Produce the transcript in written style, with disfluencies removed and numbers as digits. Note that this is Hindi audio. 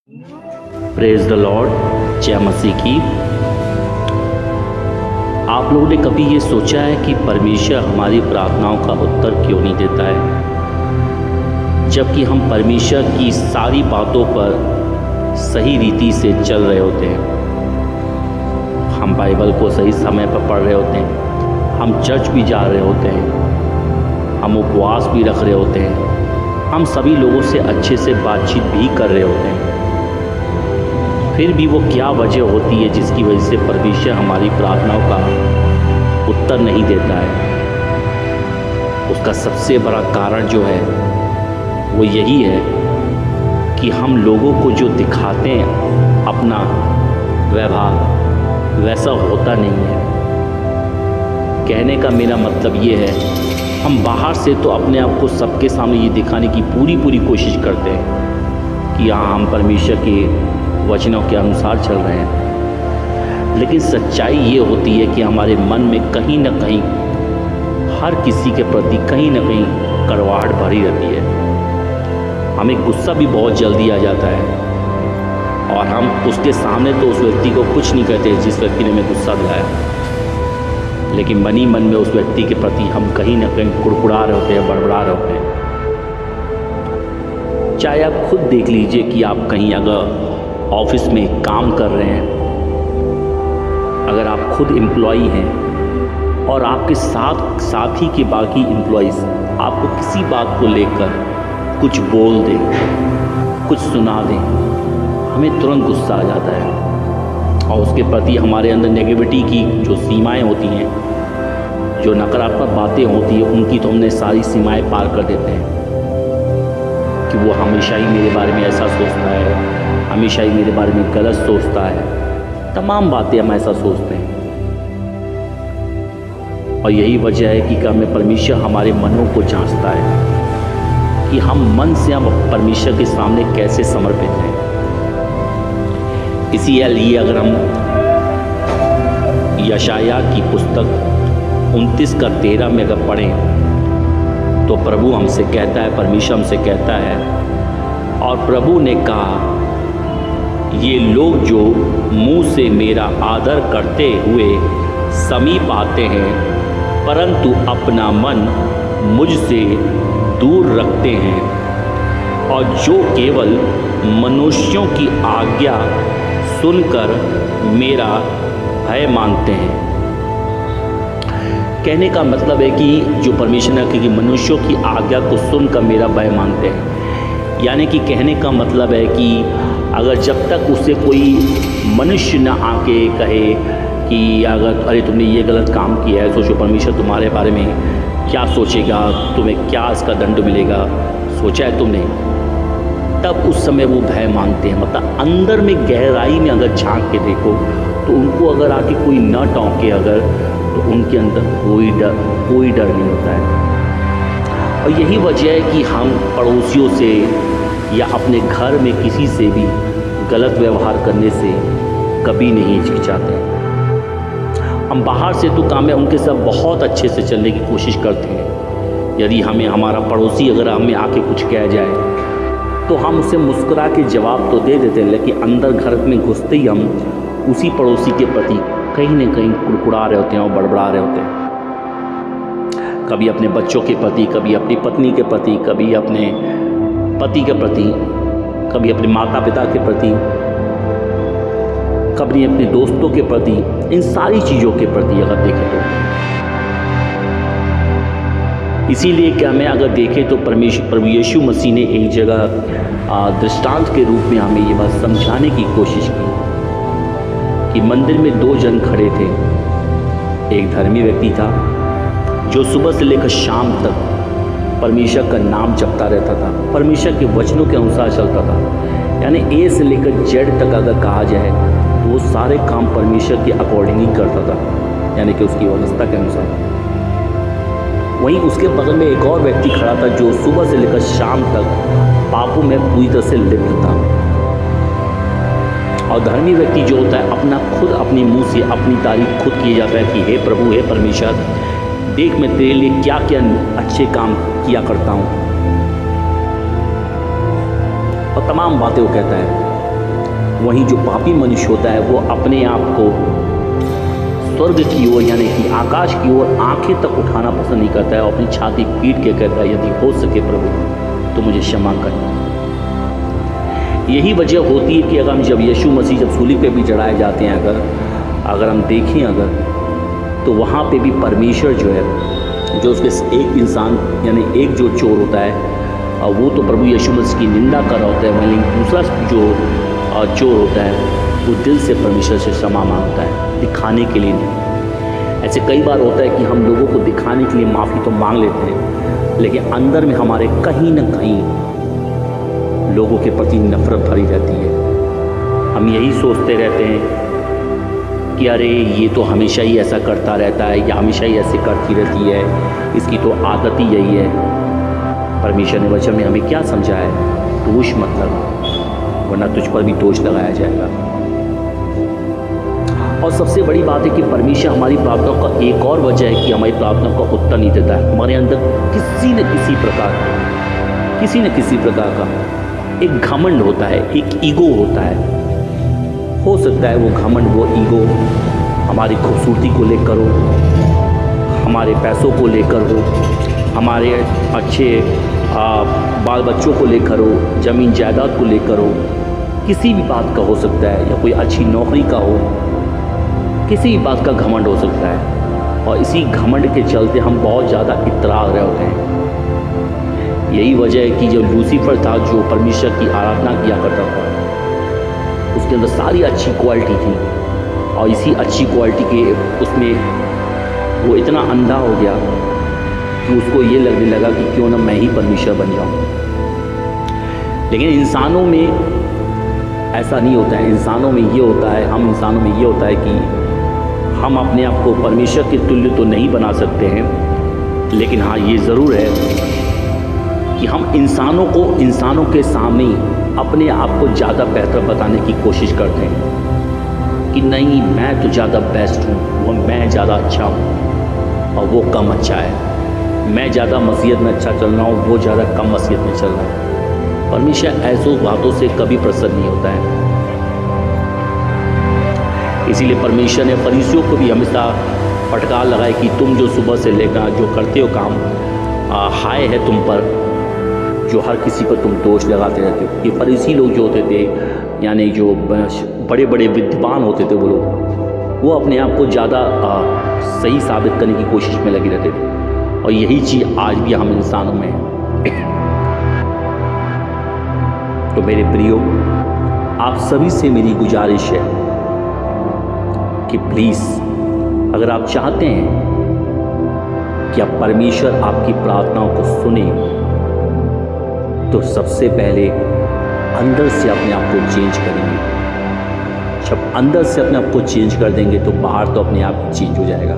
Praise the Lord. जय मसीह की। आप लोगों ने कभी ये सोचा है कि परमेश्वर हमारी प्रार्थनाओं का उत्तर क्यों नहीं देता है, जबकि हम परमेश्वर की सारी बातों पर सही रीति से चल रहे होते हैं। हम बाइबल को सही समय पर पढ़ रहे होते हैं, हम चर्च भी जा रहे होते हैं, हम उपवास भी रख रहे होते हैं, हम सभी लोगों से अच्छे से बातचीत भी कर रहे होते हैं। फिर भी वो क्या वजह होती है जिसकी वजह से परमेश्वर हमारी प्रार्थनाओं का उत्तर नहीं देता है? उसका सबसे बड़ा कारण जो है वो यही है कि हम लोगों को जो दिखाते हैं अपना व्यवहार वैसा होता नहीं है। कहने का मेरा मतलब ये है, हम बाहर से तो अपने आप को सबके सामने ये दिखाने की पूरी कोशिश करते हैं कि हाँ, हम परमेश्वर के वचनों के अनुसार चल रहे हैं, लेकिन सच्चाई ये होती है कि हमारे मन में कहीं ना कहीं हर किसी के प्रति कहीं ना कहीं कड़वाहट भरी रहती है। हमें गुस्सा भी बहुत जल्दी आ जाता है और हम उसके सामने तो उस व्यक्ति को कुछ नहीं कहते जिस व्यक्ति ने हमें गुस्सा दिलाया, लेकिन मन ही मन में उस व्यक्ति के प्रति हम कहीं ना कहीं कुड़कुड़ा रहे होते हैं, बड़बड़ा रहे होते हैं। चाहे आप खुद देख लीजिए कि आप कहीं अगर ऑफिस में काम कर रहे हैं, अगर आप खुद एम्प्लॉई हैं और आपके साथी के बाकी एम्प्लॉइज़ आपको किसी बात को लेकर कुछ बोल दें, कुछ सुना दें, हमें तुरंत गुस्सा आ जाता है और उसके प्रति हमारे अंदर नेगेटिविटी की जो सीमाएं होती हैं, जो नकारात्मक बातें होती हैं, उनकी तो हमने सारी सीमाएं पार कर देते हैं कि वो हमेशा ही मेरे बारे में ऐसा सोचता है, हमेशा ही मेरे बारे में गलत सोचता है, तमाम बातें हम ऐसा सोचते हैं। और यही वजह है कि हमें परमेश्वर हमारे मनों को जांचता है कि हम मन से हम परमेश्वर के सामने कैसे समर्पित हैं। इसीलिए अगर हम यशाया की पुस्तक 29:13 में अगर पढ़ें तो प्रभु हमसे कहता है, परमेश्वर हमसे कहता है, और प्रभु ने कहा, ये लोग जो मुंह से मेरा आदर करते हुए समीप आते हैं परंतु अपना मन मुझसे दूर रखते हैं और जो केवल मनुष्यों की आज्ञा सुनकर मेरा भय मानते हैं। कहने का मतलब है कि जो परमेश्वर ने कहा कि मनुष्यों की आज्ञा को सुनकर मेरा भय मानते हैं, यानी कि कहने का मतलब है कि अगर जब तक उससे कोई मनुष्य न आके कहे कि अगर अरे तुमने ये गलत काम किया है, सोचो परमेश्वर तुम्हारे बारे में क्या सोचेगा, तुम्हें क्या इसका दंड मिलेगा, सोचा है तुमने, तब उस समय वो भय मानते हैं। मतलब अंदर में गहराई में अगर झांक के देखो तो उनको अगर आके कोई न टोके अगर, तो उनके अंदर कोई डर नहीं होता है। और यही वजह है कि हम पड़ोसियों से या अपने घर में किसी से भी गलत व्यवहार करने से कभी नहीं हिचकिचाते। हम बाहर से तो काम है उनके साथ बहुत अच्छे से चलने की कोशिश करते हैं। यदि हमें हमारा पड़ोसी अगर हमें आके कुछ कह जाए तो हम उसे मुस्कुरा के जवाब तो दे देते हैं, लेकिन अंदर घर में घुसते ही हम उसी पड़ोसी के प्रति कहीं ना कहीं कुड़कुड़ा रहे होते हैं और बड़बड़ा रहे होते हैं। कभी अपने बच्चों के प्रति, कभी अपनी पत्नी के प्रति, कभी अपने पति के प्रति, कभी अपने माता पिता के प्रति, कभी अपने दोस्तों के प्रति, इन सारी चीज़ों के प्रति अगर देखें तो इसीलिए क्या हमें अगर देखें तो प्रभु यीशु मसीह ने एक जगह दृष्टांत के रूप में हमें ये बात समझाने की कोशिश की कि मंदिर में 2 जन खड़े थे। एक धर्मी व्यक्ति था जो सुबह से लेकर शाम तक परमेश्वर का नाम जपता रहता था, परमेश्वर के वचनों के अनुसार चलता था, यानी ए से लेकर जेड तक अगर कहा जाए वो सारे काम परमेश्वर के अकॉर्डिंग ही करता था, यानी कि उसकी व्यवस्था के अनुसार। वहीं उसके बगल में एक और व्यक्ति खड़ा था जो सुबह से लेकर शाम तक पापों में पूरी तरह से लिप्त था। और धर्मी व्यक्ति जो होता है अपने मुंह से अपनी तारीफ खुद किया जाता है कि हे प्रभु, हे परमेश्वर, देख मैं तेरे लिए क्या क्या अच्छे काम किया करता हूँ, और तमाम बातें वो कहता है। वहीं जो पापी मनुष्य होता है वो अपने आप को स्वर्ग की ओर यानी कि आकाश की ओर आंखें तक उठाना पसंद नहीं करता है और अपनी छाती पीट के कहता है यदि हो सके प्रभु तो मुझे क्षमा कर। यही वजह होती है कि अगर हम जब यीशु मसीह जब सूली पे भी चढ़ाए जाते हैं अगर हम देखें तो वहाँ पे भी परमेश्वर जो है जो उसके एक इंसान यानी एक जो चोर होता है और वो तो प्रभु यीशु मसीह की निंदा कर रहा होता है, वहीं दूसरा जो चोर होता है वो दिल से परमेश्वर से क्षमा मांगता है, दिखाने के लिए नहीं। ऐसे कई बार होता है कि हम लोगों को दिखाने के लिए माफ़ी तो मांग लेते हैं, लेकिन अंदर में हमारे कहीं ना कहीं लोगों के प्रति नफरत भरी रहती है। हम यही सोचते रहते हैं कि अरे ये तो हमेशा ही ऐसा करता रहता है या हमेशा ही ऐसे करती रहती है, इसकी तो आदत ही यही है। परमेश्वर ने वचन में हमें क्या समझाया है, दोष मत लगा वरना तुझ पर भी दोष लगाया जाएगा। और सबसे बड़ी बात है कि परमेश्वर हमारी प्रार्थनाओं का एक और वजह है कि हमारी प्रार्थनाओं का उत्तर नहीं देता है। हमारे अंदर किसी न किसी प्रकार का एक घमंड होता है, एक ईगो होता है। हो सकता है वो घमंड वो ईगो हमारी खूबसूरती को लेकर हो, हमारे पैसों को लेकर हो, हमारे अच्छे बाल बच्चों को लेकर हो, ज़मीन जायदाद को लेकर हो, किसी भी बात का हो सकता है, या कोई अच्छी नौकरी का हो, किसी भी बात का घमंड हो सकता है। और इसी घमंड के चलते हम बहुत ज़्यादा इतरा रहे होते हैं। यही वजह है कि जो लूसीफर था जो परमेश्वर की आराधना किया करता था, उसके अंदर सारी अच्छी क्वालिटी थी और इसी अच्छी क्वालिटी के उसमें वो इतना अंधा हो गया कि उसको ये लगने लगा कि क्यों ना मैं ही परमेश्वर बन जाऊँ। लेकिन इंसानों में ऐसा नहीं होता है। इंसानों में ये होता है, हम इंसानों में ये होता है कि हम अपने आप को परमेश्वर के तुल्य तो नहीं बना सकते हैं, लेकिन हाँ ये ज़रूर है कि हम इंसानों के सामने अपने आप को ज़्यादा बेहतर बताने की कोशिश करते हैं कि नहीं मैं तो ज़्यादा बेस्ट हूँ, वो मैं ज़्यादा अच्छा हूँ और वो कम अच्छा है। मैं ज़्यादा मसीहत में अच्छा चल रहा हूँ, वो ज़्यादा कम मसीहत में चल रहा है। परमेश्वर ऐसों बातों से कभी प्रसन्न नहीं होता है। इसीलिए परमेश्वर ने फरीसियों को भी हमेशा फटकार लगाई कि तुम जो सुबह से लेकर जो करते हो काम, हाय है तुम पर जो हर किसी पर तुम दोष लगाते रहते हो। ये फरीसी लोग जो होते थे यानी जो बड़े बड़े विद्वान होते थे वो लोग, वो अपने आप को ज़्यादा सही साबित करने की कोशिश में लगे रहते थे और यही चीज़ आज भी हम इंसानों में है। तो मेरे प्रियो, आप सभी से मेरी गुजारिश है कि प्लीज़ अगर आप चाहते हैं कि आप परमेश्वर आपकी प्रार्थनाओं को सुने तो सबसे पहले अंदर से अपने आप को चेंज करेंगे। जब अंदर से अपने आप को चेंज कर देंगे तो बाहर तो अपने आप चेंज हो जाएगा।